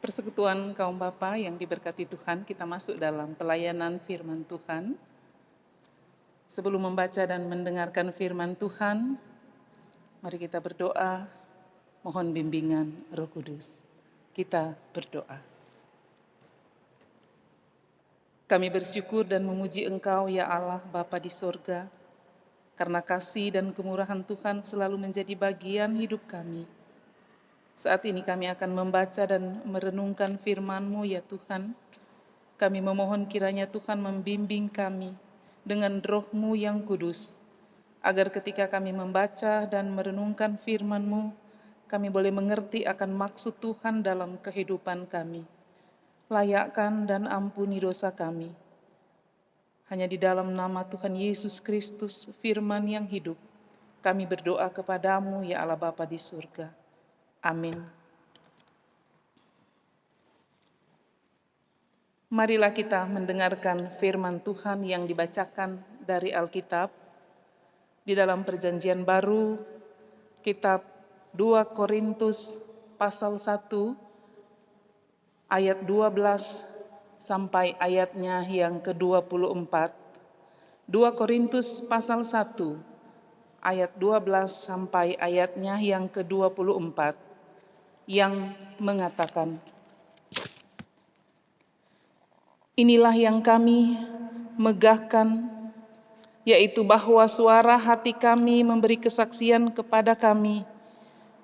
Persekutuan kaum bapa yang diberkati Tuhan, kita masuk dalam pelayanan firman Tuhan. Sebelum membaca dan mendengarkan firman Tuhan, mari kita berdoa, mohon bimbingan Roh Kudus. Kita berdoa. Kami bersyukur dan memuji Engkau, ya Allah Bapa di sorga, karena kasih dan kemurahan Tuhan selalu menjadi bagian hidup kami. Saat ini kami akan membaca dan merenungkan firman-Mu, ya Tuhan. Kami memohon kiranya Tuhan membimbing kami dengan Roh-Mu yang kudus, agar ketika kami membaca dan merenungkan firman-Mu, kami boleh mengerti akan maksud Tuhan dalam kehidupan kami. Layakkan dan ampuni dosa kami. Hanya di dalam nama Tuhan Yesus Kristus, firman yang hidup, kami berdoa kepadamu, ya Allah Bapa di surga. Amin. Marilah kita mendengarkan firman Tuhan yang dibacakan dari Alkitab di dalam Perjanjian Baru, kitab 2 Korintus pasal 1 ayat 12 sampai ayatnya yang ke-24. 2 Korintus pasal 1 ayat 12 sampai ayatnya yang ke-24 yang mengatakan, inilah yang kami megahkan, yaitu bahwa suara hati kami memberi kesaksian kepada kami,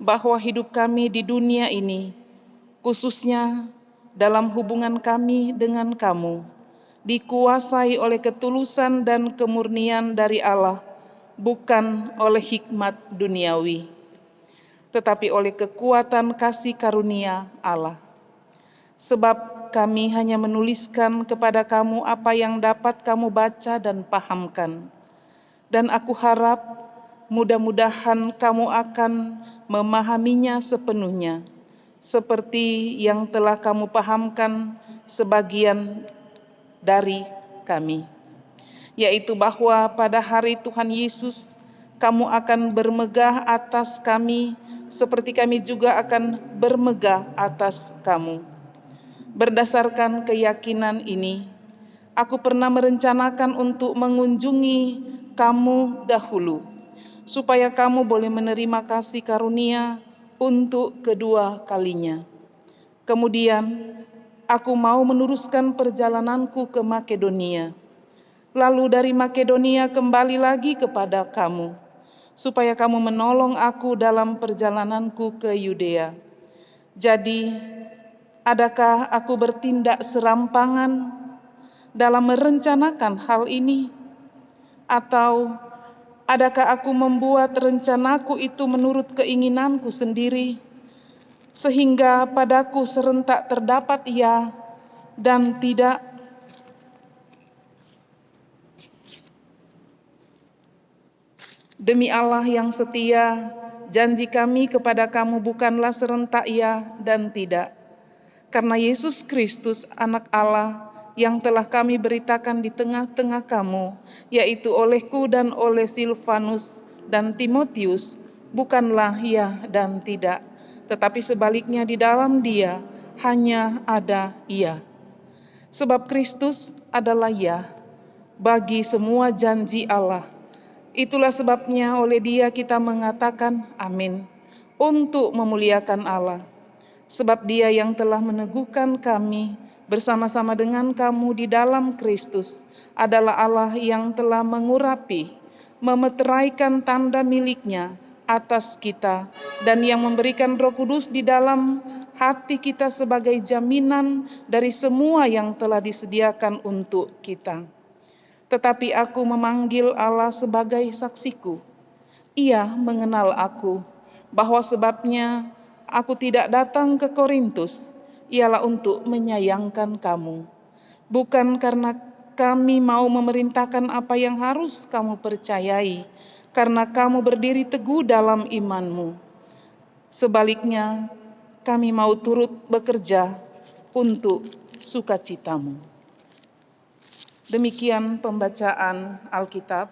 bahwa hidup kami di dunia ini, khususnya dalam hubungan kami dengan kamu, dikuasai oleh ketulusan dan kemurnian dari Allah, bukan oleh hikmat duniawi, tetapi oleh kekuatan kasih karunia Allah. Sebab kami hanya menuliskan kepada kamu apa yang dapat kamu baca dan pahamkan. Dan aku harap mudah-mudahan kamu akan memahaminya sepenuhnya, seperti yang telah kamu pahamkan sebagian dari kami. Yaitu bahwa pada hari Tuhan Yesus, kamu akan bermegah atas kami, seperti kami juga akan bermegah atas kamu. Berdasarkan keyakinan ini, aku pernah merencanakan untuk mengunjungi kamu dahulu, supaya kamu boleh menerima kasih karunia untuk kedua kalinya. Kemudian, aku mau meneruskan perjalananku ke Makedonia, lalu dari Makedonia kembali lagi kepada kamu, supaya kamu menolong aku dalam perjalananku ke Yudea. Jadi, adakah aku bertindak serampangan dalam merencanakan hal ini? Atau adakah aku membuat rencanaku itu menurut keinginanku sendiri, sehingga padaku serentak terdapat ya dan tidak? Demi Allah yang setia, janji kami kepada kamu bukanlah serentak ya dan tidak. Karena Yesus Kristus, Anak Allah, yang telah kami beritakan di tengah-tengah kamu, yaitu olehku dan oleh Silvanus dan Timotius, bukanlah ya dan tidak, tetapi sebaliknya di dalam Dia hanya ada iya. Sebab Kristus adalah ya bagi semua janji Allah. Itulah sebabnya oleh Dia kita mengatakan amin, untuk memuliakan Allah. Sebab Dia yang telah meneguhkan kami bersama-sama dengan kamu di dalam Kristus adalah Allah yang telah mengurapi, memeteraikan tanda miliknya atas kita, dan yang memberikan Roh Kudus di dalam hati kita sebagai jaminan dari semua yang telah disediakan untuk kita. Tetapi aku memanggil Allah sebagai saksiku. Ia mengenal aku, bahwa sebabnya aku tidak datang ke Korintus, ialah untuk menyayangkan kamu. Bukan karena kami mau memerintahkan apa yang harus kamu percayai, karena kamu berdiri teguh dalam imanmu. Sebaliknya, kami mau turut bekerja untuk sukacitamu. Demikian pembacaan Alkitab.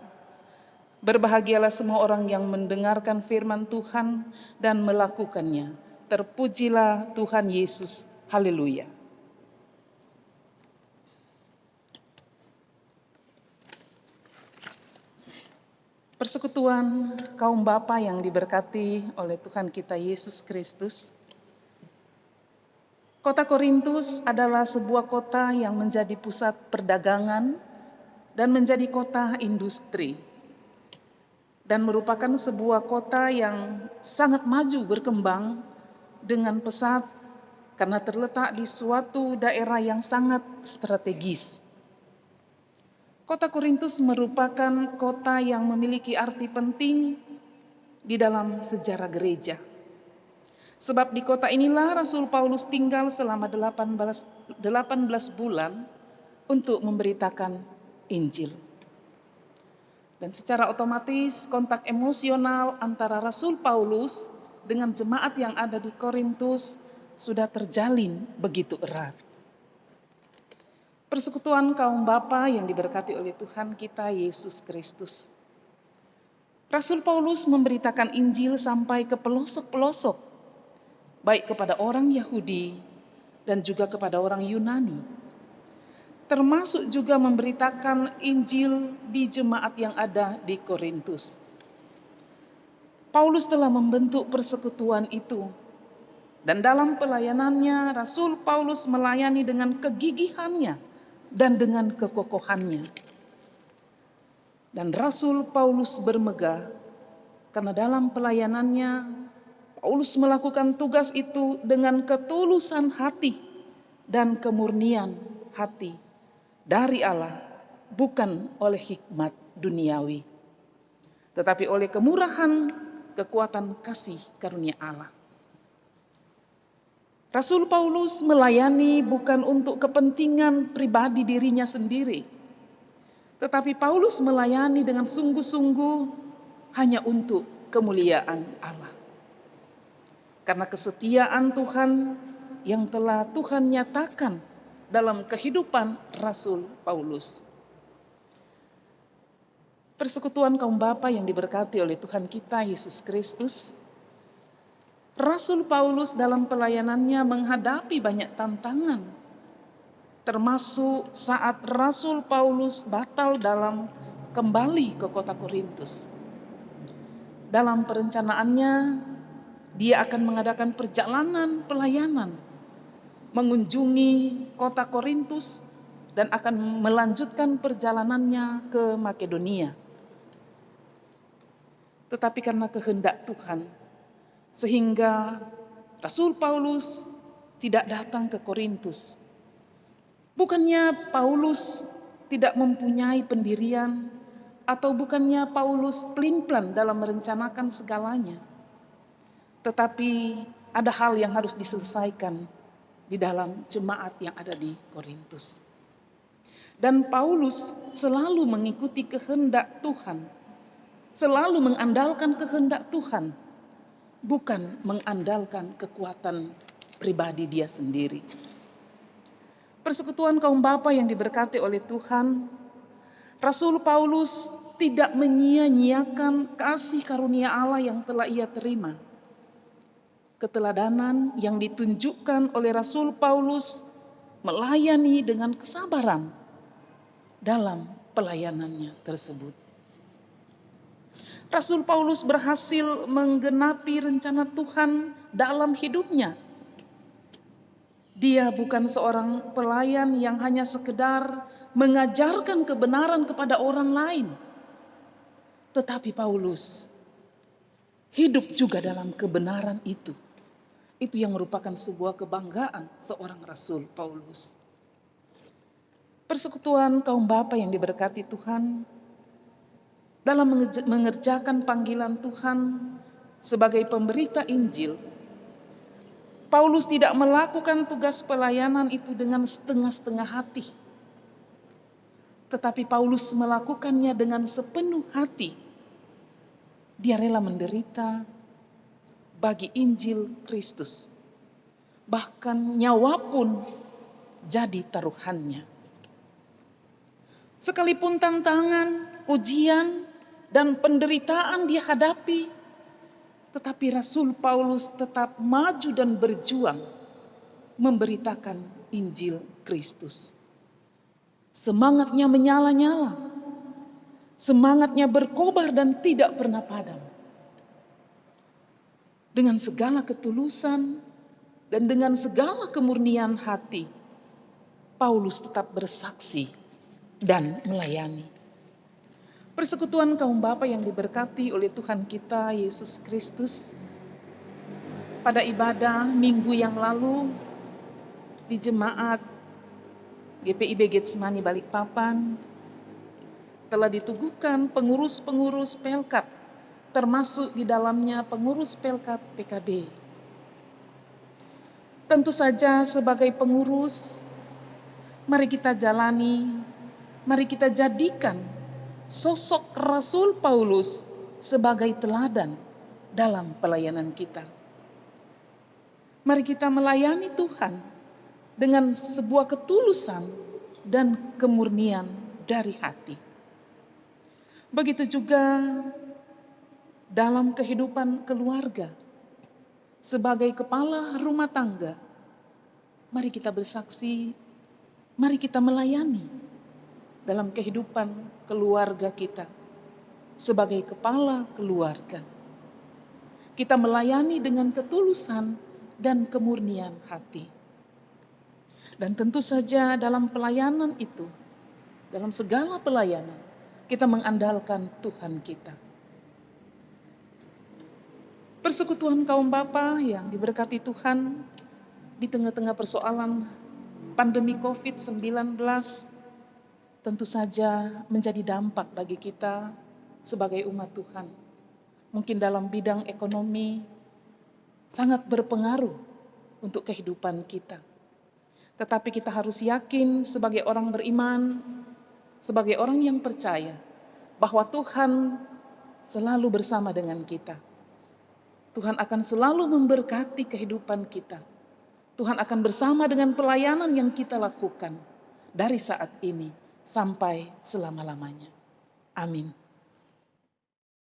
Berbahagialah semua orang yang mendengarkan firman Tuhan dan melakukannya. Terpujilah Tuhan Yesus Haleluya. Persekutuan kaum bapa yang diberkati oleh Tuhan kita Yesus Kristus. Kota Korintus adalah sebuah kota yang menjadi pusat perdagangan dan menjadi kota industri. Dan merupakan sebuah kota yang sangat maju berkembang dengan pesat karena terletak di suatu daerah yang sangat strategis. Kota Korintus merupakan kota yang memiliki arti penting di dalam sejarah gereja. Sebab di kota inilah Rasul Paulus tinggal selama 18 bulan untuk memberitakan Injil. Dan secara otomatis kontak emosional antara Rasul Paulus dengan jemaat yang ada di Korintus sudah terjalin begitu erat. Persekutuan kaum bapa yang diberkati oleh Tuhan kita Yesus Kristus. Rasul Paulus memberitakan Injil sampai ke pelosok-pelosok, baik kepada orang Yahudi dan juga kepada orang Yunani. Termasuk juga memberitakan Injil di jemaat yang ada di Korintus. Paulus telah membentuk persekutuan itu. Dan dalam pelayanannya, Rasul Paulus melayani dengan kegigihannya dan dengan kekokohannya. Dan Rasul Paulus bermegah karena dalam pelayanannya Paulus melakukan tugas itu dengan ketulusan hati dan kemurnian hati dari Allah, bukan oleh hikmat duniawi, tetapi oleh kemurahan kekuatan kasih karunia Allah. Rasul Paulus melayani bukan untuk kepentingan pribadi dirinya sendiri, tetapi Paulus melayani dengan sungguh-sungguh hanya untuk kemuliaan Allah. Karena kesetiaan Tuhan yang telah Tuhan nyatakan dalam kehidupan Rasul Paulus. Persekutuan kaum bapa yang diberkati oleh Tuhan kita Yesus Kristus. Rasul Paulus dalam pelayanannya menghadapi banyak tantangan, termasuk saat Rasul Paulus batal dalam kembali ke kota Korintus. Dalam perencanaannya, dia akan mengadakan perjalanan pelayanan, mengunjungi kota Korintus dan akan melanjutkan perjalanannya ke Makedonia. Tetapi karena kehendak Tuhan, sehingga Rasul Paulus tidak datang ke Korintus. Bukannya Paulus tidak mempunyai pendirian, atau bukannya Paulus pelin-pelan dalam merencanakan segalanya. Tetapi ada hal yang harus diselesaikan di dalam jemaat yang ada di Korintus. Dan Paulus selalu mengikuti kehendak Tuhan, selalu mengandalkan kehendak Tuhan, bukan mengandalkan kekuatan pribadi dia sendiri. Persekutuan kaum bapa yang diberkati oleh Tuhan, Rasul Paulus tidak menyia-nyiakan kasih karunia Allah yang telah ia terima. Keteladanan yang ditunjukkan oleh Rasul Paulus melayani dengan kesabaran dalam pelayanannya tersebut. Rasul Paulus berhasil menggenapi rencana Tuhan dalam hidupnya. Dia bukan seorang pelayan yang hanya sekedar mengajarkan kebenaran kepada orang lain. Tetapi Paulus hidup juga dalam kebenaran itu. Itu yang merupakan sebuah kebanggaan seorang Rasul Paulus. Persekutuan kaum bapa yang diberkati Tuhan, dalam mengerjakan panggilan Tuhan sebagai pemberita Injil, Paulus tidak melakukan tugas pelayanan itu dengan setengah-setengah hati. Tetapi Paulus melakukannya dengan sepenuh hati. Dia rela menderita bagi Injil Kristus. Bahkan nyawa pun jadi taruhannya. Sekalipun tantangan, ujian, dan penderitaan dia hadapi, tetapi Rasul Paulus tetap maju dan berjuang memberitakan Injil Kristus. Semangatnya menyala-nyala, semangatnya berkobar dan tidak pernah padam. Dengan segala ketulusan dan dengan segala kemurnian hati, Paulus tetap bersaksi dan melayani. Persekutuan kaum bapa yang diberkati oleh Tuhan kita Yesus Kristus, pada ibadah minggu yang lalu di jemaat GPIB Getsemani Balikpapan telah dituguhkan pengurus-pengurus Pelkat, termasuk di dalamnya pengurus Pelkat PKB. Tentu saja sebagai pengurus, mari kita jalani, mari kita jadikan sosok Rasul Paulus sebagai teladan dalam pelayanan kita. Mari kita melayani Tuhan dengan sebuah ketulusan dan kemurnian dari hati. Begitu juga dalam kehidupan keluarga, sebagai kepala rumah tangga, mari kita bersaksi, mari kita melayani dalam kehidupan keluarga kita sebagai kepala keluarga. Kita melayani dengan ketulusan dan kemurnian hati. Dan tentu saja dalam pelayanan itu, dalam segala pelayanan, kita mengandalkan Tuhan kita. Persekutuan kaum bapa yang diberkati Tuhan, di tengah-tengah persoalan pandemi COVID-19, tentu saja menjadi dampak bagi kita sebagai umat Tuhan. Mungkin dalam bidang ekonomi, sangat berpengaruh untuk kehidupan kita. Tetapi kita harus yakin sebagai orang beriman, sebagai orang yang percaya, bahwa Tuhan selalu bersama dengan kita. Tuhan akan selalu memberkati kehidupan kita. Tuhan akan bersama dengan pelayanan yang kita lakukan dari saat ini sampai selama-lamanya. Amin.